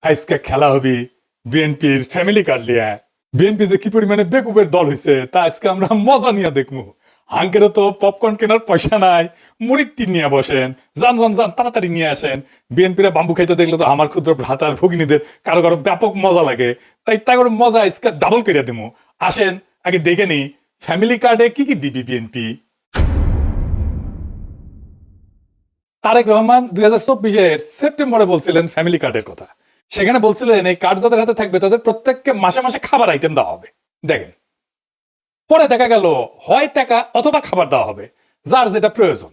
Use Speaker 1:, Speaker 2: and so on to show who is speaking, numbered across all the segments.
Speaker 1: আজকে খেলা হবে বিএনপির ফ্যামিলি কার্ড নিয়ে। বিএনপি যে কি পরিমাণে বেকুবের দল হয়েছে তা আজকে আমরা মজা নিয়ে দেখবো। আঙ্কেরও তো পপকর্ন কেনার পয়সা নাই, মুড়ির টিন নিয়ে বসেন, যান যান যান তাড়াতাড়ি নিয়ে আসেন। বিএনপিরা বাম্বু খাইতে দেখলে তো আমার ক্ষুদ্র ভ্রাতার ভগিনীদের কারো কারো ব্যাপক মজা লাগে, তাই তা করে মজা আজকে ডাবল করে দেবো। আসেন আগে দেখে নি ফ্যামিলি কার্ডে কি কি দিবি বিএনপি। তারেক রহমান 2024 সেপ্টেম্বরে বলছিলেন ফ্যামিলি কার্ডের কথা। সেখানে বলছিলেন এই কার্ড যাদের হাতে থাকবে তাদের প্রত্যেককে মাসে মাসে খাবার আইটেম দেওয়া হবে। দেখেন, পরে দেখা গেল হয় টাকা অথবা খাবার দেওয়া হবে, যার যেটা প্রয়োজন।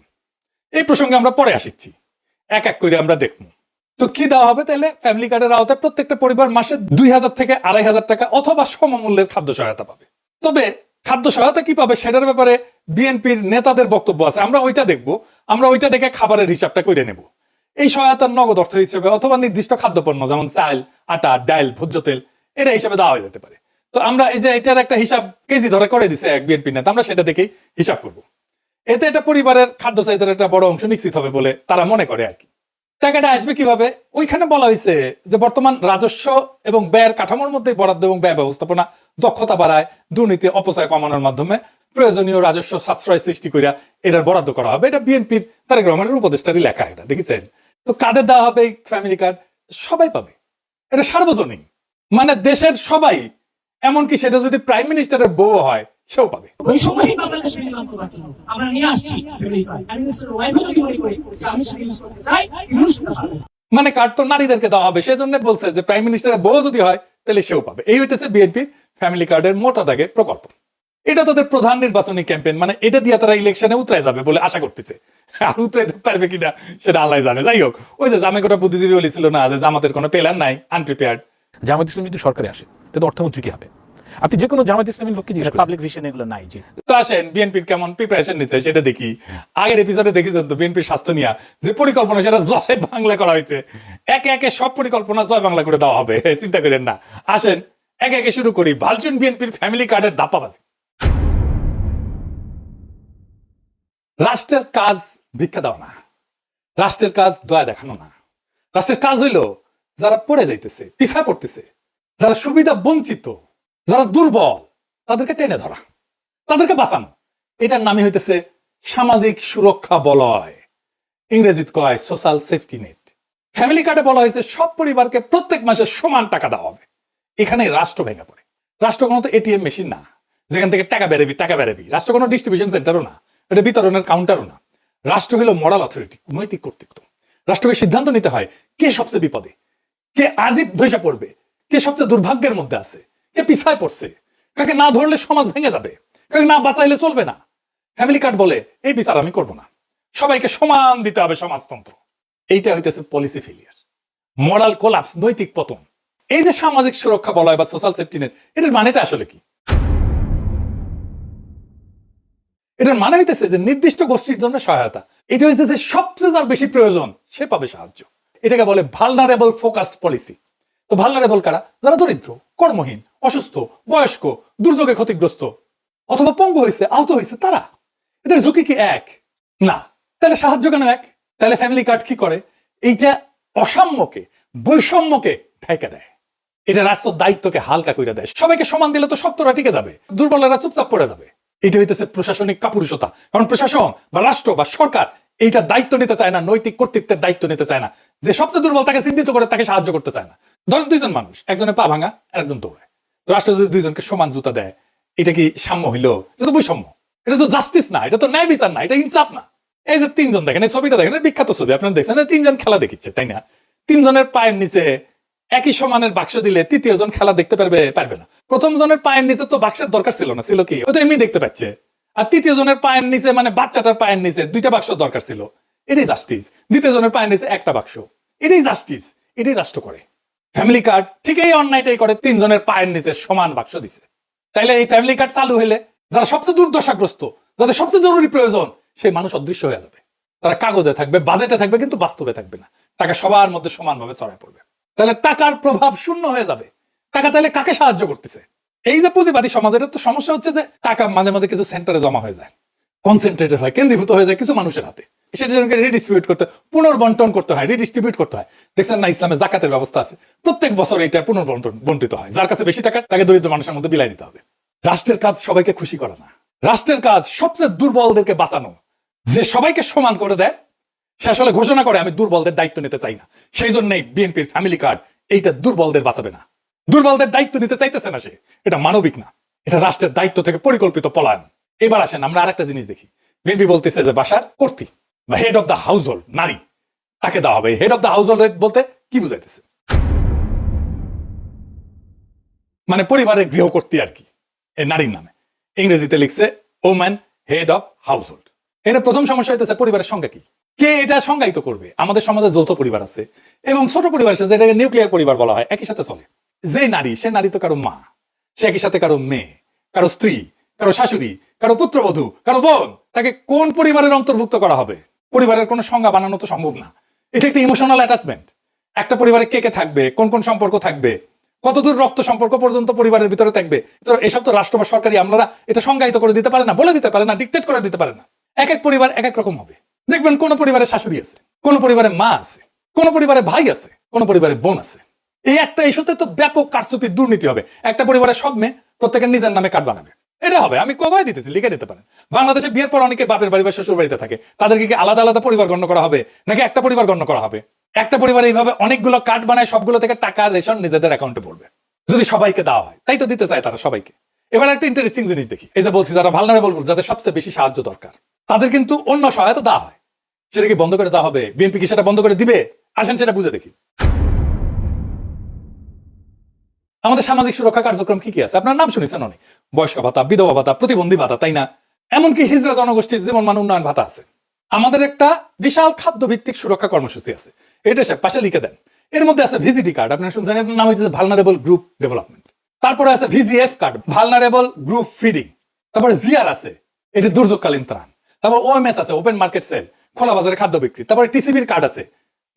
Speaker 1: এই প্রসঙ্গে আমরা পরে আসিচ্ছি, এক এক করে আমরা দেখব। তো কি দেওয়া হবে তাহলে? ফ্যামিলি কার্ডের আওতায় প্রত্যেকটা পরিবার মাসে 2000 থেকে 2500 টাকা অথবা সমমূল্যের খাদ্য সহায়তা পাবে। তবে খাদ্য সহায়তা কি পাবে সেটার ব্যাপারে বিএনপির নেতাদের বক্তব্য আছে, আমরা ওইটা দেখব। আমরা ওইটা দেখে খাবারের হিসাবটা করে নেব। এই সহায়তার নগদ অর্থ হিসেবে অথবা নির্দিষ্ট খাদ্যপণ্য যেমন চাল, আটা, ডাল, ভোজ্য তেল এটা হিসাবে দেওয়া হয়ে যেতে পারে। তো আমরা এই যে এটার একটা হিসাব কেজি ধরে করে দিছে এক বিএনপি নেতা, আমরা সেটা দেখেই হিসাব করব। এতে এটা পরিবারের খাদ্য চাহিদার একটা বড় অংশ নিশ্চিত হবে বলে তারা মনে করে আর কি। টাকাটা আসবে কিভাবে? ওইখানে বলা হয়েছে যে বর্তমান রাজস্ব এবং ব্যয়ের কাঠামোর মধ্যে বরাদ্দ এবং ব্যয় ব্যবস্থাপনা দক্ষতা বাড়ায়, দুর্নীতি অপচয় কমানোর মাধ্যমে প্রয়োজনীয় রাজস্ব সাশ্রয় সৃষ্টি করিয়া এটার বরাদ্দ করা হবে। এটা বিএনপির তারেক রহমানের উপদেষ্টারই লেখা, এটা দেখেছেন। তো কাদের দেওয়া হবে এই ফ্যামিলি কার্ড? সবাই পাবে, এটা সার্বজনীন, মানে দেশের সবাই। এমনকি সেটা যদি প্রাইম মিনিস্টারের বউ হয় সেও পাবে।
Speaker 2: ওই সময় বাংলাদেশ নিলাম করার জন্য আমরা নিয়ে আসছি প্রাইম মিনিস্টার ওয়াইফও যদি মনে করি যে আমি সেটা ইউজ করতে চাই, ইউজ করতে পারবো।
Speaker 1: মানে কার্ড তো নারীদেরকে দেওয়া হবে, সেজন্য বলছে যে প্রাইম মিনিস্টারের বউ যদি হয় তাহলে সেও পাবে। এই হইতেছে বিএনপির ফ্যামিলি কার্ডের মোটা দাগে প্রকল্প। এটা তাদের প্রধান নির্বাচনী ক্যাম্পেইন, মানে এটা দিয়ে তারা ইলেকশনে উতরায় যাবে বলে আশা করতেছে। আর উতরাইতে পারবে কিনা সেটা আল্লাহ জানে। যাই হোক, ওই যে জামাইকোটা বুদ্ধিজীবী বলেছিল না যে জামাতের কোনো প্ল্যান নাই, আনপ্রিপেয়ার্ড।
Speaker 3: জামায়াত ইসলামী যদি সরকারে আসে তাহলে অর্থমন্ত্রী কি হবে? আপনি যে কোনো জামায়াত ইসলামীর লোককে জিজ্ঞেস করুন।
Speaker 4: পাবলিক ভিশন এগুলো নাই। জি,
Speaker 1: তো আসেন বিএনপির কেমন প্রিপারেশন নিচ্ছে সেটা দেখি। আগের এপিসোডে দেখেছেন তো বিএনপির স্বাস্থ্য নিয়ে যে পরিকল্পনা, সেটা জয় বাংলা করা হয়েছে। একে একে সব পরিকল্পনা জয় বাংলা করে দেওয়া হবে, চিন্তা করেন না। আসেন একে একে শুরু করি। ভালচুন বিএনপির ফ্যামিলি কার্ডের ধাপ্পাবাজি। রাষ্ট্রের কাজ ভিক্ষা দাও না, রাষ্ট্রের কাজ দয়া দেখানো না। রাষ্ট্রের কাজ হইল যারা পড়ে যাইতেছে, পিছা পড়তেছে, যারা সুবিধা বঞ্চিত, যারা দুর্বল, তাদেরকে টেনে ধরা, তাদেরকে বাঁচানো। এটার নামই হইতেছে সামাজিক সুরক্ষা বলয়, ইংরেজিতে কয় সোশ্যাল সেফটি নেট। ফ্যামিলি কার্ডে বলা হয়েছে সব পরিবারকে প্রত্যেক মাসে সমান টাকা দেওয়া হবে। এখানে রাষ্ট্র ভেঙে পড়ে। রাষ্ট্র কোনো তো এটিএম মেশিন না যেখান থেকে টাকা বেরবি। রাষ্ট্র কোনো ডিস্ট্রিবিউশন সেন্টারও না, এটা বিতরণের কাউন্টারও না। রাষ্ট্র হলো মরাল অথরিটি, নৈতিক কর্তৃত্ব। রাষ্ট্রকে সিদ্ধান্ত নিতে হয় কে সবচেয়ে বিপদে, কে আজিব ধসে পড়বে, কে সবচেয়ে দুর্ভাগ্যের মধ্যে আছে, কে পিছায় পড়ছে, কাকে না ধরলে সমাজ ভেঙে যাবে, কাকে না বাঁচাইলে চলবে না। ফ্যামিলি কার্ড বলে এই বিচার আমি করব না, সবাইকে সমান দিতে হবে সমাজতন্ত্র। এইটা হইতেছে পলিসি ফেলিয়ার, মরাল কোলাপস, নৈতিক পতন। এই যে সামাজিক সুরক্ষা বলয় বা সোশ্যাল সেফটি নেট, এটার মানেটা আসলে কি? এটার মানে হইতেছে যে নির্দিষ্ট গোষ্ঠীর জন্য সহায়তা। এটা হইতেছে সবচেয়ে যার বেশি প্রয়োজন সে পাবে সাহায্য। এটাকে বলে ভালনারেবল ফোকাসড পলিসি। তো ভালনারেবল কারা? যারা দরিদ্র, কর্মহীন, অসুস্থ, বয়স্ক, দুর্যোগে ক্ষতিগ্রস্ত অথবা পঙ্গু হয়েছে, আহত হয়েছে, তারা। এদের ঝুঁকি কি এক? না। তাহলে সাহায্য কেন এক? তাহলে ফ্যামিলি কার্ড কি করে? এইটা অসাম্যকে, বৈষম্যকে ঢাইকা দেয়। এটা রাষ্ট্র দায়িত্বকে হালকা করে দেয়। সবাইকে সমান দিলে তো শক্তরা টিকে যাবে, দুর্বলেরা চুপচাপ পড়ে যাবে। এটা হইতেছে প্রশাসনিক কাপুরুষতা। কারণ প্রশাসন বা রাষ্ট্র বা সরকার এইটা দায়িত্ব নিতে চায় না, নৈতিক কর্তৃত্বের দায়িত্ব নিতে চায় না। যে সবচেয়ে দুর্বল তাকে চিহ্নিত করে তাকে সাহায্য করতে চায় না। ধরেন দুইজন মানুষ, একজনের পা ভাঙা আর একজন দৌড়ায়। রাষ্ট্র যদি দুইজনকে সমান জুতা দেয়, এটা কি সাম্য হইল? এটা তো বৈষম্য, এটা তো জাস্টিস না, এটা তো ন্যায় বিচার না, এটা ইনসাফ না। এই যে তিনজন দেখেন, এই ছবিটা দেখেন, বিখ্যাত ছবি, আপনারা দেখছেন, তিনজন খেলা দেখিচ্ছে, তাই না? তিনজনের পায়ের নিচে একই সমানের বাক্স দিলে তৃতীয় জন খেলা দেখতে পারবে না। প্রথম জনের পায়ের নিচে তো বাক্সের দরকার ছিল না, ছিল কি? ও তো এমনি দেখতে পাচ্ছে। আর তৃতীয় জনের পায়ের নিচে, মানে বাচ্চাটার পায়ের নিচে দুইটা বাক্স দরকার ছিল, এটাই জাস্টিস। দ্বিতীয় জনের পায়ের নিচে একটা বাক্স, এটাই জাস্টিস। এটাই রাষ্ট্র করে। ফ্যামিলি কার্ড ঠিক এই অন্যায়টাই করে, তিনজনের পায়ের নিচে সমান বাক্স দিছে। তাইলে এই ফ্যামিলি কার্ড চালু হইলে যারা সবচেয়ে দুর্দশাগ্রস্ত, যাদের সবচেয়ে জরুরি প্রয়োজন, সেই মানুষ অদৃশ্য হয়ে যাবে। তারা কাগজে থাকবে, বাজেটে থাকবে, কিন্তু বাস্তবে থাকবে না। টাকা সবার মধ্যে সমানভাবে ছড়ায় পড়বে। তাহলে টাকার প্রভাব শূন্য হয়ে যাবে। টাকা তাহলে কাকে সাহায্য করতেছে? এই যে পুঁজিবাদী সমাজের তো সমস্যা হচ্ছে যে টাকা মাঝে মাঝে কিছু সেন্টারে জমা হয়ে যায়, কনসেন্ট্রেটেড হয়, কেন্দ্রীভূত হয়ে যায় কিছু মানুষের হাতে। সেটা জনকে রিডিস্ট্রিবিউট করতে, পুনর্বন্টন করতে হয়, রিডিস্ট্রিবিউট করতে হয়। দেখছেন না, ইসলামে জাকাতের ব্যবস্থা আছে, প্রত্যেক বছর এটা বন্টিত হয়। যার কাছে বেশি টাকা তাকে দরিদ্র মানুষের মধ্যে বিলাই দিতে হবে। রাষ্ট্রের কাজ সবাইকে খুশি করা না, রাষ্ট্রের কাজ সবচেয়ে দুর্বলদেরকে বাঁচানো। যে সবাইকে সমান করে দেয় সে আসলে ঘোষণা করে আমি দুর্বলদের দায়িত্ব নিতে চাই না। সেই জন্যই বিএনপির ফ্যামিলি কার্ড এইটা দুর্বলদের বাঁচাবে না, দুর্বলদের দায়িত্ব নিতে চাইতেছে না সে, এটা মানবিক না, এটা রাষ্ট্রের দায়িত্ব থেকে পরিকল্পিত পলায়ন। এবার আসেন আমরা আরেকটা জিনিস দেখি, বিএনপি বলতেছে যে বাসার কর্ত্রী বা head of the house hold নারী, তাকে দেওয়া হবে। Head of the house hold বলতে কি বুঝাইতেছে? মানে পরিবারের গৃহকর্ত্রী আর কি, এই নারীর নামে ইংরেজিতে লিখছে woman head of house hold. এটা প্রথম সমস্যা হইতেছে পরিবারের সংজ্ঞা কি, কে এটা সংজ্ঞায়িত করবে? আমাদের সমাজে যৌথ পরিবার আছে এবং ছোট পরিবার আছে, যেটাকে নিউক্লিয়ার পরিবার বলা হয়, একই সাথে চলে। যে নারী, সে নারী তো কারো মা, সে একই সাথে কারো মেয়ে, কারো স্ত্রী, কারো শাশুড়ি, কারো পুত্রবধূ, কারো বোন। তাকে কোন পরিবারের অন্তর্ভুক্ত করা হবে? পরিবারের কোনো সংজ্ঞা বানানো তো সম্ভব না। এটা একটা ইমোশনাল অ্যাটাচমেন্ট। একটা পরিবারে কে কে থাকবে, কোন কোন সম্পর্ক থাকবে, কতদূর রক্ত সম্পর্ক পর্যন্ত পরিবারের ভিতরে থাকবে, তো এসব তো রাষ্ট্র বা সরকারি আমরা এটা সংজ্ঞায়িত করে দিতে পারে না, বলে দিতে পারে না, ডিক্টেট করে দিতে পারে না। এক এক পরিবার এক এক রকম হবে। দেখবেন কোন পরিবারে শাশুড়ি আছে, কোন পরিবারে মা আছে, কোন পরিবারে ভাই আছে, কোন পরিবারে বোন আছে। এই একটা ইস্যুতে তো ব্যাপক কারচুপি, দুর্নীতি হবে। একটা পরিবারের সব মেয়ে প্রত্যেকের নিজের নামে কার্ড বানাবে, এটা হবে। আমি কবাই দিতেছি, লিখে দিতে পারেন। বাংলাদেশে বিয়ের পর অনেকে বাপের বাড়ি বা শ্বশুর বাড়িতে থাকে, তাদেরকে কি আলাদা আলাদা পরিবার গণ্য করা হবে নাকি একটা পরিবার গণ্য করা হবে? একটা পরিবারে এইভাবে অনেকগুলো কার্ড বানায়, সবগুলো থেকে টাকা রেশন নিজেদের অ্যাকাউন্টে পড়বে। যদি সবাইকে দেওয়া হয়, তাই তো দিতে চায় তারা সবাইকে। এবার একটা ইন্টারেস্টিং জিনিস দেখি, এই যে বলছি যারা ভালনারেবল, যাদের সবচেয়ে বেশি সাহায্য দরকার, তাদের কিন্তু অন্য সহায়তা দেওয়া হয়। সেটা কি বন্ধ করে দেওয়া হবে? বিএনপি কি সেটা বন্ধ করে দিবে? আসেন সেটা বুঝে দেখি। আমাদের সামাজিক সুরক্ষা কার্যক্রম কি কি আছে? আপনার নাম শুনেছেন অনেক, বয়স্ক ভাতা, বিধবা ভাতা, প্রতিবন্ধী ভাতা, তাই না? এমনকি হিজড়া জনগোষ্ঠীর জীবন মান উন্নয়ন ভাতা আছে। আমাদের একটা বিশাল খাদ্য ভিত্তিক সুরক্ষা কর্মসূচি আছে, এটা সে পাশে লিখে দেন। এর মধ্যে আছে ভিজিটি কার্ড, আপনারা শুনছেন, এর নাম হচ্ছে ভালনারেবল গ্রুপ ডেভেলপমেন্ট। তারপরে আছে VGF card, vulnerable group feeding. তারপরে জিআর আছে, এটি দুর্যোগকালীন ত্রাণ। তারপর ওএমএস আছে, ওপেন মার্কেট সেল, খোলা বাজারে খাদ্য বিক্রি। তারপরে টিসিবির কার্ড আছে,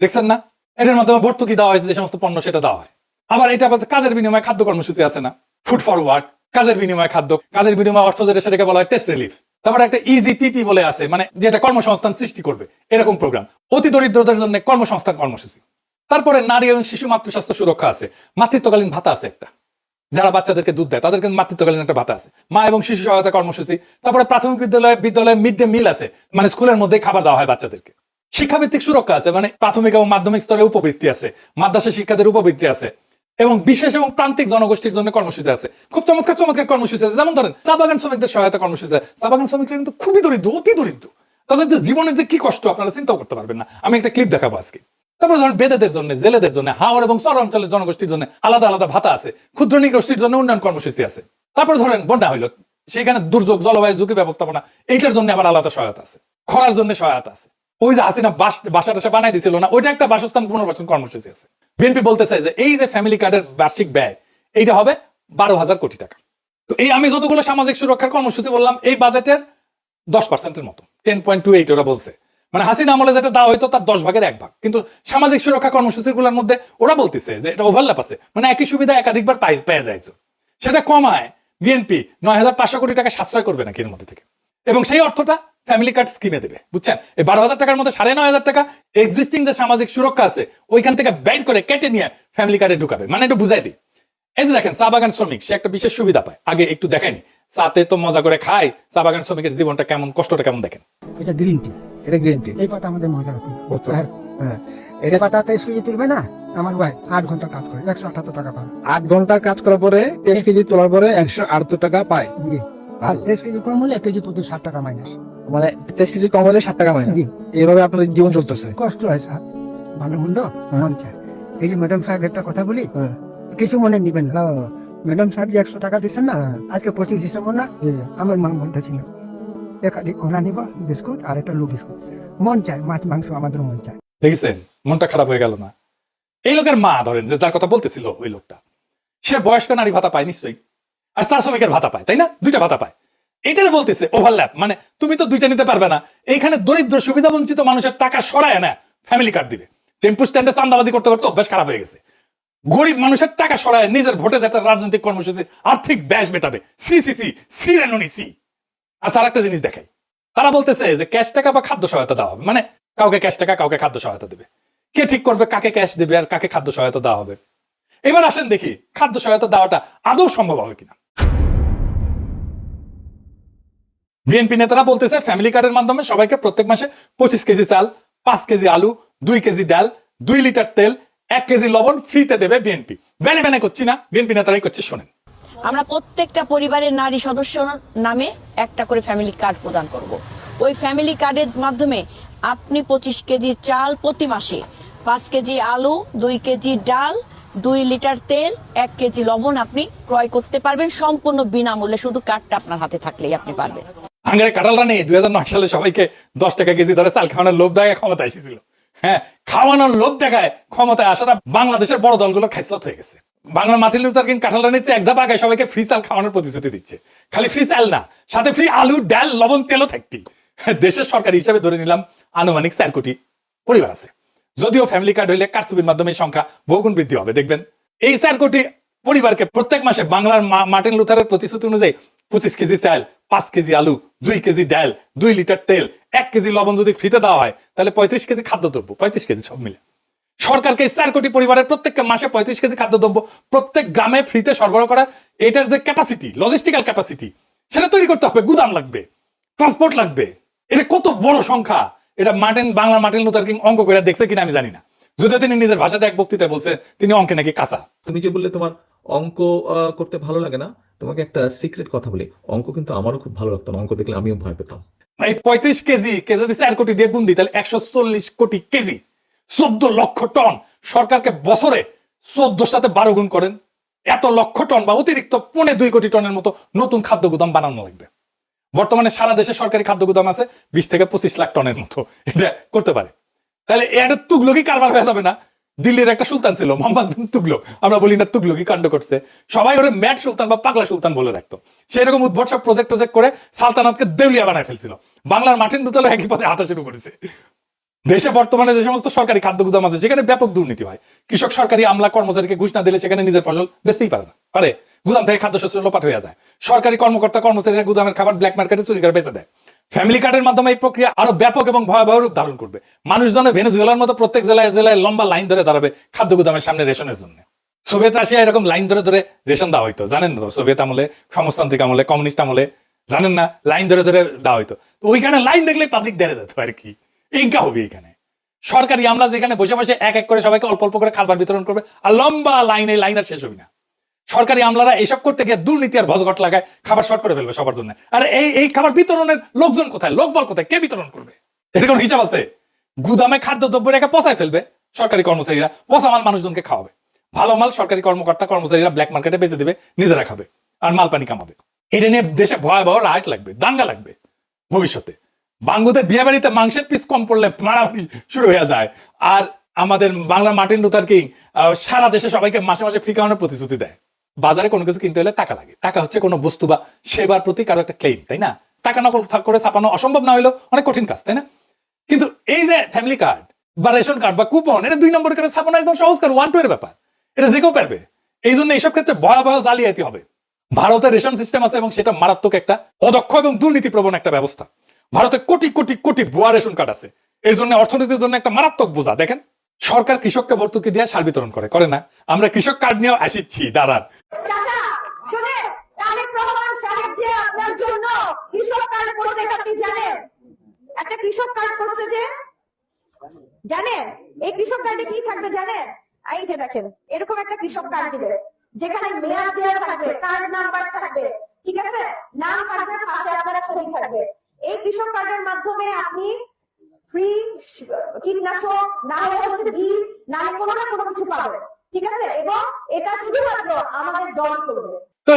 Speaker 1: দেখছেন না? এটার মাধ্যমে ভর্তুকি দেওয়া হয়েছে, যে সমস্ত পণ্য সেটা দেওয়া হয়। আবার এটা কাজের বিনিময়ে খাদ্য কর্মসূচি আছে না, ফুড ফরওয়ার্ড, কাজের বিনিময়ে খাদ্য, কাজের বিনিময়ে অর্থ, যেটা সেটাকে বলা হয় টেস্ট রিলিফ। তারপরে একটা ইজিপিপি বলে আছে, মানে যেটা কর্মসংস্থান সৃষ্টি করবে, এরকম প্রোগ্রাম। অতি দরিদ্রদের জন্য কর্মসংস্থান কর্মসূচি। তারপরে নারী এবং শিশু মাতৃস্বাস্থ্য সুরক্ষা আছে, মাতৃত্বকালীন ভাতা আছে একটা, যারা বাচ্চাদেরকে দুধ দেয় তাদেরকে মাতৃত্বকালীন একটা ভাতা আছে, মা এবং শিশু সহায়তা কর্মসূচি। তারপরে প্রাথমিক বিদ্যালয়ে মিড ডে মিল আছে, মানে স্কুলের মধ্যে খাবার দেওয়া হয় বাচ্চাদেরকে। শিক্ষাভিত্তিক সুরক্ষা আছে, মানে প্রাথমিক এবং মাধ্যমিক স্তরে উপবৃত্তি আছে, মাদ্রাসা শিক্ষাদের উপবৃত্তি আছে, এবং বিশেষ এবং প্রান্তিক জনগোষ্ঠীর জন্য কর্মসূচি আছে। খুব চমৎকার চমৎকার কর্মসূচি আছে। যেমন ধরেন চা বাগান শ্রমিকদের সহায়তা কর্মসূচি আছে। চা বাগান শ্রমিকরা কিন্তু খুবই দরিদ্র, অতি দরিদ্র, তাদের যে জীবনের যে কি কষ্ট আপনারা চিন্তাও করতে পারবেন না। আমি একটা ক্লিপ দেখাবো আজকে। তারপর ধরেন বেদেদের জন্য, জেলেদের জন্য, হাওড় এবং চর অঞ্চলের জনগোষ্ঠীর জন্য আলাদা আলাদা ভাতা আছে, ক্ষুদ্র গোষ্ঠীর জন্য উন্নয়ন কর্মসূচি আছে। তারপর ধরেন বন্যা হইলো, সেখানে দুর্যোগ, জলবায়ু ঝুঁকি ব্যবস্থাপনা, এইটার জন্য আবার আলাদা সহায়তা আছে। খরার জন্য সহায়তা আছে। ওই যে হাসিনা বাসা টাসা বানাই দিছিল না, ওইটা একটা বাসস্থান পুনর্বাসন কর্মসূচি আছে। বিএনপি বলতে চাই যে এই যে ফ্যামিলি কার্ডের বার্ষিক ব্যয়, এইটা হবে 12,000 কোটি টাকা। তো এই আমি যতগুলো সামাজিক সুরক্ষার কর্মসূচি বললাম, এই বাজেটের 10%-এর মতো, 10.28 ওরা বলছে। মানে হাসিনা আমলে যেটা দেওয়া হইতো তার 10 ভাগের 1 ভাগ। কিন্তু সামাজিক সুরক্ষা কর্মসূচিগুলোর মধ্যে ওরা বলতেছে যে এটা ওভারল্যাপ আছে, মানে একই সুবিধা একাধিকবার পেয়ে যায় একজন। সেটা কমায় বিএনপি 9,500 কোটি টাকা সাশ্রয় করবে নাকি এর মধ্যে থেকে, এবং সেই অর্থটা ফ্যামিলি কার্ড স্কিমে দেবে। বুঝছেন? এই 12,000 টাকার মধ্যে 9,500 টাকা এক্সিস্টিং যে সামাজিক সুরক্ষা আছে ওইখান থেকে বের করে কেটে নিয়ে ফ্যামিলি কার্ডে ঢুকাবে। মানে একটু বুঝাই দিই, এই যে দেখেন চা বাগান শ্রমিক, সে একটা বিশেষ সুবিধা পায়। আগে একটু দেখায়নি, চাতে তো মজা করে খায়, চা বাগান শ্রমিকের জীবনটা কেমন, কষ্টটা কেমন দেখেন।
Speaker 4: এটা গ্রিন টি,
Speaker 5: এটা গ্রিন টি।
Speaker 4: এই পাতা আমাদের মজা হতো।
Speaker 5: হ্যাঁ,
Speaker 4: এটা পাতাতে শুয়ে তুলবে না, আমার ভাই 8 ঘন্টা কাজ করে 178 টাকা পায়।
Speaker 5: 8 ঘন্টা কাজ করার পরে 23 কেজি তোলার পরে 178 টাকা পায়।
Speaker 4: জি, আর 23 কেজি কম হলে 1 কেজি প্রতি 60 টাকা মাইনাস।
Speaker 5: মানে 23 কেজি কম হলে 60 টাকা হয়।
Speaker 4: জি,
Speaker 5: এইভাবে আপনাদের জীবন চলতেছে।
Speaker 4: কষ্ট হয় স্যার, ভালো মন্দ মন চায়। এই যে ম্যাডাম সাহেব একটা কথা বলি,
Speaker 5: হ্যাঁ।
Speaker 4: কিছু মনে নিবেন না। ম্যাডাম সাহেব যে 100 টাকা দিচ্ছেন না, আজকে 25 ডিসেম্বর না, আমার মা বলতেছিল একাধিক কোনা নিব, বিস্কুট আর একটা লো বিস্কুট। মন চায়, মাছ মাংস আমাদের মন চায়।
Speaker 1: দেখেছেন, মনটা খারাপ হয়ে গেল না? এই লোকের মা ধরেন, যে যার কথা বলতেছিল ওই লোকটা, সে বয়স্ক নারী ভাতা পায় নিশ্চয়ই, আর চা শ্রমিকের ভাতা পায়, তাই না? 2টা ভাতা পায়। এইটারে বলতেছে ওভারল্যাপ, মানে তুমি তো 2টা নিতে পারবে না। এইখানে দরিদ্র সুবিধা বঞ্চিত মানুষের টাকা সরায় না ফ্যামিলি কার্ড দিবে। টেম্পু স্ট্যান্ডে চান্দাবাজি করতে করতে অভ্যাস খারাপ হয়ে গেছে। গরিব মানুষের টাকা সরায় নিজের ভোটে যেতে রাজনৈতিক কর্মসূচি, আর্থিক ব্যাস মেটাবে। সি সি সি সি রেনুনি সি। আচ্ছা, আরেকটা জিনিস দেখাই, তারা বলতেছে যে ক্যাশ টাকা বা খাদ্য সহায়তা দেওয়া হবে। মানে কাউকে ক্যাশ টাকা, কাউকে খাদ্য সহায়তা দেবে। কে ঠিক করবে কাকে ক্যাশ দেবে আর কাকে খাদ্য সহায়তা দেওয়া হবে? এবার আসেন দেখি খাদ্য সহায়তা দেওয়াটা আদৌ সম্ভব হবে কিনা। বিএনপি নেতারা বলতেছে ফ্যামিলি কার্ডের মাধ্যমে সবাইকে প্রত্যেক মাসে 25 কেজি চাল, 5 কেজি আলু, 2 কেজি ডাল, 2 লিটার তেল, 1 কেজি লবণ ফ্রিতে দেবে বিএনপি। বেনে বেনে করছি না, বিএনপি নেতারাই করছে, শোনেন।
Speaker 6: আমরা প্রত্যেকটা পরিবারের নারী সদস্য নামে একটা করে ফ্যামিলি কার্ড প্রদান করব। ওই ফ্যামিলি কার্ডের মাধ্যমে আপনি 25 কেজি চাল প্রতি মাসে, 5 কেজি আলু, 2 কেজি ডাল, 2 লিটার তেল, 1 কেজি লবণ আপনি ক্রয় করতে পারবেন সম্পূর্ণ বিনামূল্যে। শুধু কার্ডটা আপনার হাতে থাকলেই আপনি পারবেন।
Speaker 1: আঙ্গারে কাঁঠালরা নেই 2009 সালে সবাইকে 10 টাকা কেজি ধরে চাল খাওয়ানোর লোভ দেখায় ক্ষমতায় এসেছিল। হ্যাঁ, খাওয়ানোর লোভ দেখায় ক্ষমতায় আসাটা বাংলাদেশের বড় দলগুলো খাইসলত হয়ে গেছে। বাংলার মার্টিন লুথার কিং কাঁঠালরা নিচ্ছে এক ধাপ আগে সবাইকে ফ্রি চাল খাওয়ানোর প্রতিশ্রুতি দিচ্ছে। খালি ফ্রি চাল না, সাথে ফ্রি আলু, ডাল, লবণ, তেলও থাকতি। দেশের সরকারি হিসাবে ধরে নিলাম আনুমানিক 4 কোটি পরিবার আছে। যদিও ফ্যামিলি কার্ড হইলে কারচুপির মাধ্যমে সংখ্যা বহুগুণ বৃদ্ধি হবে। দেখবেন এই 4 কোটি পরিবারকে প্রত্যেক মাসে বাংলার মার্টিন লুথারের প্রতিশ্রুতি অনুযায়ী 25 কেজি চাল, 5 কেজি আলু, 2 কেজি ডাল, 2 লিটার তেল, 1 কেজি লবণ যদি ফ্রিতে দেওয়া হয় তাহলে 35 কেজি খাদ্যদ্রব্য, 35 কেজি সব মিলে সরকারকে 4 কোটি পরিবারের প্রত্যেককে মাসে 35 কেজি খাদ্যদ্রব্য প্রত্যেক গ্রামে ফ্রিতে সরবরাহ করা, এটার যে ক্যাপাসিটি, লজিস্টিক্যাল ক্যাপাসিটি, সেটা তৈরি করতে হবে। গুদাম লাগবে, ট্রান্সপোর্ট লাগবে। এটা কত বড় সংখ্যা, এটা বাংলার মার্টিন লুথার কিং অঙ্ক করে দেখছে কিনা আমি জানি না। যদিও তিনি নিজের ভাষাতে এক বক্তৃতায় বলছে তিনি অঙ্কে নাকি কাঁচা।
Speaker 7: তুমি যে বললে তোমার অঙ্ক করতে ভালো লাগে না, তোমাকে একটা সিক্রেট কথা বলি, অঙ্ক কিন্তু আমারও খুব ভালো লাগতো না, অঙ্ক দেখলে আমিও ভয় পেতাম।
Speaker 1: এই 35 কেজি কে যদি 4 কোটি দিয়ে গুণ দিই তাহলে 140 কোটি কেজি, 14 লক্ষ টন। সরকারকে বছরে 14 সাথে 12 গুণ করেন, এত লক্ষ টন বা অতিরিক্ত 2.25 কোটি টনের মতো নতুন খাদ্য গুদাম বানানো লাগবে। বর্তমানে সারা দেশে সরকারি খাদ্য গুদাম আছে 20 থেকে 25 লাখ টনের মতো, এটা করতে পারে। তাহলে এটা তুগলকি কারবার হয়ে যাবে না? দিল্লির একটা সুলতান ছিল মোহাম্মদ বিন তুগলক, আমরা বলি না তুগলকি কাণ্ড করছে, সবাই ওরে ম্যাড সুলতান বা পাগলা সুলতান বলে রাখতো। সেরকম উদ্ভট সব প্রজেক্ট করে সালতানাতকে দেউলিয়া বানায় ফেলছিল। বাংলার মার্টিন লুথার একই পথে হাঁটা শুরু করেছে। দেশে বর্তমানে যে সমস্ত সরকারি খাদ্য গুদাম আছে সেখানে ব্যাপক দুর্নীতি হয়। কৃষক সরকারি আমলা কর্মচারীকে ঘুষ না দিলে সেখানে নিজের ফসল বেচতেই পারে না, পারে গুদাম থেকে খাদ্যশস্য লোপাট হয়ে যায়। সরকারি কর্মকর্তা কর্মচারীরা গুদামের খাবার ব্ল্যাক মার্কেটে চুরি করে বেচে দেয়। ফ্যামিলি কার্ডের মাধ্যমে এই প্রক্রিয়া আরো ব্যাপক এবং ভয়াবহ রূপ ধারণ করবে। মানুষজনে ভেনেজুয়েলার মতো প্রত্যেক জেলায় জেলায় লম্বা লাইন ধরে দাঁড়াবে খাদ্য গুদামের সামনে রেশনের জন্য। সোভিয়েত রাশিয়া এরকম লাইন ধরে ধরে রেশন দেওয়া হইতো, জানেন না? সোভিয়েত আমলে, সমাজতান্ত্রিক আমলে, কমিউনিস্ট আমলে, জানেন না, লাইন ধরে ধরে দেওয়া হইতো। তো ওইখানে লাইন দেখলে পাবলিক দেড়ে যেত আর কি, ইনকা হবে এইখানে। সরকারি আমলা যেখানে বসে বসে এক এক করে সবাইকে অল্প অল্প করে খাবার বিতরণ করবে, আর লম্বা লাইনে লাইন আর শেষ হবে না। সরকারি আমলারা এসব করতে গিয়ে দুর্নীতি আর ভজঘট লাগায় খাবার শর্ট করে ফেলবে সবার জন্য। আর এই খাবার বিতরণের লোকজন কোথায়, লোকবল কোথায়, কে বিতরণ করবে? এর কোনো হিসাব আছে? গুদামে খাদ্যদ্রব্য রেখে পচায় ফেলবে সরকারি কর্মচারীরা, পচা মাল মানুষজনকে খাওয়াবে, ভালো মাল সরকারি কর্মকর্তা কর্মচারীরা ব্ল্যাক মার্কেটে বেচে দেবে, নিজেরা খাবে আর মাল পানি কামাবে। এটা নিয়ে দেশে ভয়াবহ রাইট লাগবে, দাঙ্গা লাগবে ভবিষ্যতে। বাঙ্গুদের বিয়ে বাড়িতে মাংসের পিস কম পড়লে মারামারি শুরু হয়ে যায়। আর আমাদের বাংলার মার্টিন লুথার কিং সারা দেশে সবাইকে মাসে মাসে ফ্রি খাওয়ানোর প্রতিশ্রুতি দেয়। বাজারে কোনো কিছু কিনতে হলে টাকা লাগে, টাকা হচ্ছে কোনো বস্তু বা সেবার প্রতি কারো একটা ক্লেম, তাই না? টাকা নকল করে ছাপানো অসম্ভব না হলেও অনেক কঠিন কাজ, তাই না? কিন্তু এই যে ফ্যামিলি কার্ড বা রেশন কার্ড বা কুপন, এটা 2 নম্বর করে ছাপানো একদম সহজ কাজ, 1-2 এর ব্যাপার, এটা যে কেউ পারবে। এই জন্য এইসব ক্ষেত্রে ভয়াবহ জালিয়াতি হবে। ভারতের রেশন সিস্টেম আছে এবং সেটা মারাত্মক একটা অদক্ষ এবং দুর্নীতি প্রবণ একটা ব্যবস্থা। ভারতে কোটি কোটি কোটি ভুয়া রেশন কার্ড আছে, এই জন্য অর্থনীতির জন্য একটা মারাত্মক বোঝা। দেখেন সরকার কৃষককে ভর্তুকি দিয়ে সার বিতরণ করে না? আমরা কৃষক কার্ড নিয়েও আসিচ্ছি, দাঁড়ান।
Speaker 8: একটা কৃষক কার্ড করছে যে, জানেন এই কৃষক কার্ডে কি থাকবে জানেন? এই যে দেখেন এরকম একটা কৃষক কার্ড দিবে, যেখানে মেয়াদ দেওয়া থাকবে, কার্ড নাম্বার থাকবে, ঠিক আছে, নাম থাকবে, পাশে আপনারা ছবি থাকবে। এই কৃষক কার্ডের মাধ্যমে আপনি ফ্রি কীটনাশক, না হচ্ছে বীজ, না কোনো না কোনো কিছু পাবেন, ঠিক আছে? এবং এটা শুধুমাত্র আমাদের দল করবে।
Speaker 1: তো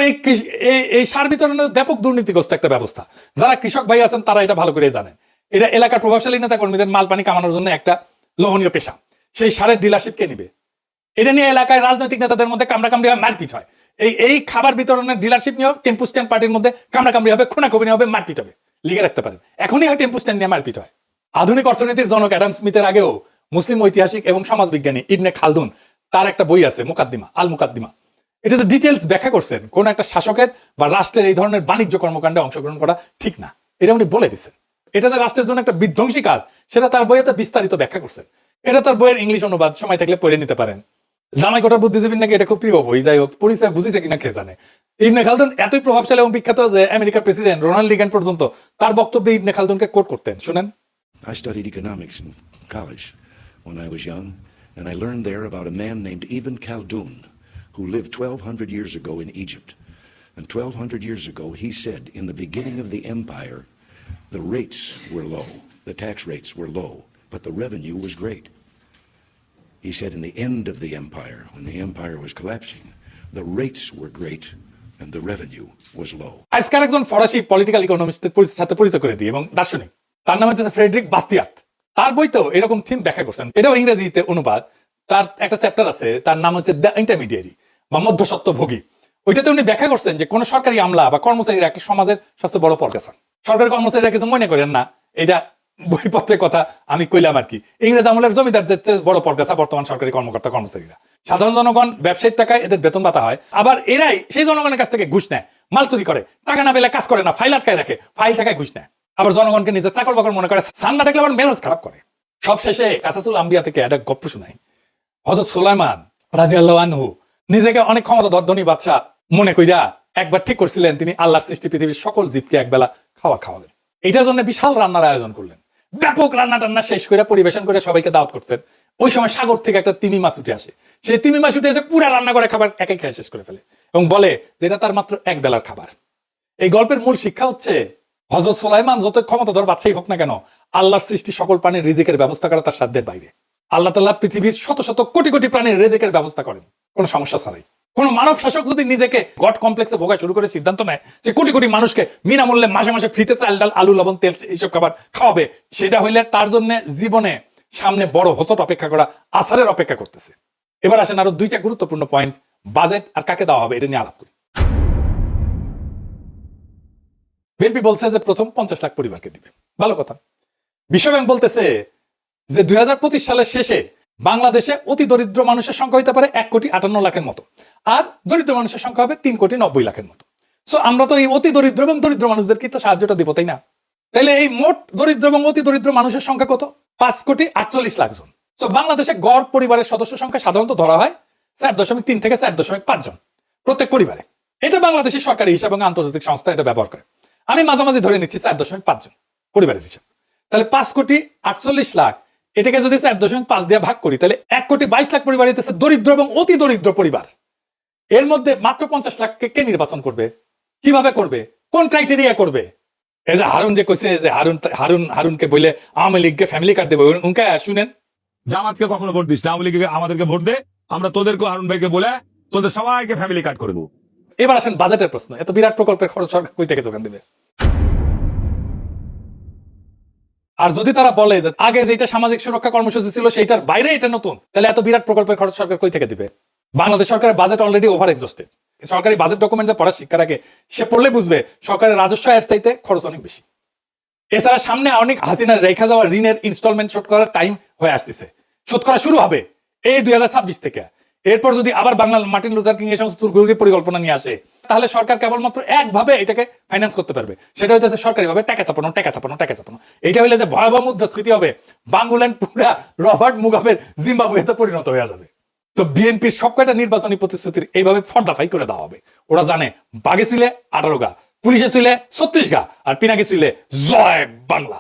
Speaker 1: এই সার বিতরণের ব্যাপক দুর্নীতিগ্রস্ত একটা ব্যবস্থা। যারা কৃষক ভাই আছেন তারা এটা ভালো করে জানেন। এটা এলাকার প্রভাবশালী নেতা কর্মীদের মাল পানি কামানোর জন্য একটা লোভনীয় পেশা। সেই সারের ডিলারশিপ কে নিবে? এটা নিয়ে এলাকায় রাজনৈতিক নেতাদের মধ্যে কামড়াকামড়ি হয়, মারপিট হয়। এই খাবার বিতরণের ডিলারশিপ নিয়েও টেম্পু স্ট্যান্ড পার্টির মধ্যে কামড়াকামড়ি হবে, খুনাখুনি হবে, মারপিট হবে। লিখে রাখতে পারেন, এখনই হয় টেম্পু স্ট্যান্ড নিয়ে মারপিট হয়। আধুনিক অর্থনীতির জনক অ্যাডাম স্মিথের আগেও মুসলিম ঐতিহাসিক এবং সমাজবিজ্ঞানী ইবনে খালদুন, তার একটা বই আছে মুকাদ্দিমা, আল মুকাদ্দিমা। এটাতে ডিটেলস ব্যাখ্যা করছেন কোন একটা শাসকের বা রাষ্ট্রের এই ধরনের বাণিজ্য কর্মকাণ্ডে অংশগ্রহণ করা ঠিক না, এটা উনি বলে দিচ্ছেন। এটা যে রাষ্ট্রের জন্য একটা বিধ্বংসী কাজ, সেটা তার বইয়েতে বিস্তারিত ব্যাখ্যা করছেন। এটা তার বইয়ের ইংলিশ অনুবাদ, সময় থাকলে পড়ে নিতে পারেন। জামাই কোটা বুদ্ধিজীবী নাকি এটা খুব প্রিয় বই, যাই হোক পরিচয় বুঝেছে কিনা কে জানে। ইবনে খালদুন এতই প্রভাবশালী এবং বিখ্যাত যে আমেরিকার প্রেসিডেন্ট রোনাল্ড রিগান পর্যন্ত তার বক্তব্যে ইবনে খালদুনকে কোট করতেন। শুনেন।
Speaker 9: I studied economics in college when I was young, and I learned there about a man named Ibn Khaldun who lived 1200 years ago in Egypt. And 1200 years ago he said in the beginning of the empire the rates were low, the tax rates were low, but the revenue was great. He said in the end of the empire, when the empire was collapsing, the rates were great and the revenue was low.
Speaker 1: আজকাল একজন ফরাসি political ইকোনমিস্টের সাথে পরিচয় করে দিই এবং দার্শনিক, তার নাম হচ্ছে ফ্রেডরিক বাস্তিয়াত। তার বইতেও এরকম থিম ব্যাখ্যা করছেন, এটাও ইংরেজিতে অনুবাদ। তার একটা চ্যাপ্টার আছে, তার নাম হচ্ছে দ্য ইন্টারমিডিয়ারি বা মধ্যস্বত্বভোগী। ওইটাতে উনি ব্যাখ্যা করছেন যে কোন সরকারি আমলা বা কর্মচারীরা একটা সমাজের সবচেয়ে বড় পরগাছা। সরকারি কর্মচারীরা কিছু মনে করেন না, এটা বইপত্রের কথা আমি কইলাম আর কি। ইংরেজ আমলের জমিদারদের চেয়ে বড় পরগাছা বর্তমান সরকারি কর্মকর্তা কর্মচারীরা। সাধারণ জনগণ ব্যবসায়িক টাকায় এদের বেতন ভাতা হয়, আবার এরাই সেই জনগণের কাছ থেকে ঘুষ নেয়, মাল চুরি করে, টাকা না পেলে কাজ করে না, ফাইল আটকায় রাখে, ফাইল টাকায় ঘুষ নেয়, আবার জনগণকে নিজের চাকর বাকর মনে করে, সান্না দেখলে আবার মেজাজ খারাপ করে। সব শেষে কাসাসুল আম্বিয়া থেকে একটা গপ্প শোনাই। হযরত সুলাইমান রাদিয়াল্লাহু আনহু নিজেকে অনেক ক্ষমতাধর ধনী বাদশা মনে কইরা একবার ঠিক করছিলেন তিনি আল্লাহর সৃষ্টি পৃথিবীর সকল জীবকে একবেলা খাওয়াবেন। এটার জন্য বিশাল রান্নার আয়োজন করলেন, ব্যাপক রান্না টান্না শেষ করে পরিবেশন করে সবাইকে দাওয়াত করতেন। ওই সময় সাগর থেকে একটা তিমি মাছ উঠে আসে, সেই তিমি মাছ উঠে এসে পুরা রান্না করে খাবার একাই খেয়ে শেষ করে ফেলে এবং বলে যে এটা তার মাত্র এক বেলার খাবার। এই গল্পের মূল শিক্ষা হচ্ছে হযরত সুলাইমান যত ক্ষমতাধর বাদশাহী হোক না কেন, আল্লাহর সৃষ্টি সকল প্রাণীর রিজিকের ব্যবস্থা করা তার সাধ্যের বাইরে। আল্লাহ তাআলা পৃথিবীর শত শত কোটি কোটি প্রাণীর রিজিকের ব্যবস্থা করেন কোনো সমস্যা ছাড়াই। কোন মানব শাসক যদি নিজেকে গড কমপ্লেক্সে ভোগা শুরু করে সিদ্ধান্ত নেয় যে কোটি কোটি মানুষকে বিনামূল্যে মাসে মাসে ফ্রিতে চাল ডাল আলু লবণ তেল এইসব খাবার খাওয়াবে, সেটা হইলে তার জন্য জীবনে সামনে বড় হোঁচট অপেক্ষা করা, আসারের অপেক্ষা করতেছে। এবার আসেন আরো দুইটা গুরুত্বপূর্ণ পয়েন্ট, বাজেট আর কাকে দেওয়া হবে এটা নিয়ে আলাপ করি। বিএনপি বলছে যে প্রথম 50 লাখ পরিবারকে দিবে, ভালো কথা। বিশ্বব্যাংক বলতেছে যে 2025 সালের শেষে বাংলাদেশে অতি দরিদ্র মানুষের সংখ্যা হইতে পারে 1,58,00,000-এর মতো, আর দরিদ্র মানুষের সংখ্যা হবে 3,90,00,000-এর মতো। সো আমরা তো এই অতি দরিদ্র এবং দরিদ্র মানুষদেরকে তো সাহায্যটা দিব, তাই না? তাহলে এই মোট দরিদ্র এবং অতি দরিদ্র মানুষের সংখ্যা কত? 5,48,00,000 জন। তো বাংলাদেশে গড় পরিবারের সদস্য সংখ্যা সাধারণত ধরা হয় 4.3 থেকে 4.5 জন প্রত্যেক পরিবারে। এটা বাংলাদেশের সরকারি হিসাব এবং আন্তর্জাতিক সংস্থা এটা ব্যবহার করে। আমি মাঝামাঝি ধরে নিচ্ছি 4.5 জন পরিবারের হিসাব। তাহলে 5,48,00,000 এটাকে যদি 4.5 দিয়ে ভাগ করি, তাহলে 1,22,00,000 পরিবার হইতেছে দরিদ্র এবং অতি দরিদ্র পরিবার। এর মধ্যে মাত্র 50 লাখকে কে নির্বাচন করবে? কিভাবে করবে? কোন ক্রাইটেরিয়া করবে? এই যে হারুন যে কইছে যে হারুনকে বলে আওয়ামী লীগকে ফ্যামিলি কার্ড দেবে, উনকে শুনেন।
Speaker 10: জামাতকে কখনো ভোট দিস না, আওয়ামী লীগকে আমাদেরকে ভোট দে, আমরা তোদেরকে হারুন ভাইকে বলে তোদের সবাইকে ফ্যামিলি কার্ড করে দেবো।
Speaker 1: এবার আসেন বাজেটের প্রশ্ন। এত বিরাট প্রকল্পের খরচ সরকার কই থেকে যোগান দেবে? আর যদি তারা বলে যে আগে যেটা সামাজিক সুরক্ষা কর্মসূচি ছিল সেটার বাইরে এটা নতুন, তাহলে এত বিরাট প্রকল্পের খরচ সরকার কই থেকে দিবে? বাংলাদেশ সরকারের বাজেট অলরেডি ওভার এক্সস্টেড। সরকারি বাজেট ডকুমেন্টে পড়া শিক্ষার আগে সে পড়লে বুঝবে সরকারের রাজস্ব আয়ের চাইতে খরচ অনেক বেশি। এছাড়া সামনে অনেক হাসিনার রেখা যাওয়া ঋণের ইনস্টলমেন্ট শোধ করার টাইম হয়ে আসতেছে, শোধ করা শুরু হবে এই 2026 থেকে। এরপর যদি আবার বাংলার মার্টিন লুথার কিং এই সমস্ত দুর্গোগী পরিকল্পনা নিয়ে আসে, তাহলে সরকার কেবলমাত্র একভাবে এটাকে ফাইন্যান্স করতে পারবে, সেটা হইতেছে সরকারি ভাবে টাকা চাপানো। এটা হইলে যে ভয়াবহ মুদ্রাস্ফীতি হবে, বাংলাদেশ পুরা রবার্ট মুগাবের জিম্বাবুয়েতে পরিণত হয়ে যাবে। তো বিএনপির সবকটা নির্বাচনী প্রতিশ্রুতির এইভাবে ফর্দাফাই করে দেওয়া হবে। ওরা জানে বাগে ছিলে 18 গা, পুলিশে ছিলে 36 গা, আর পিনাকি ছিলে জয় বাংলা।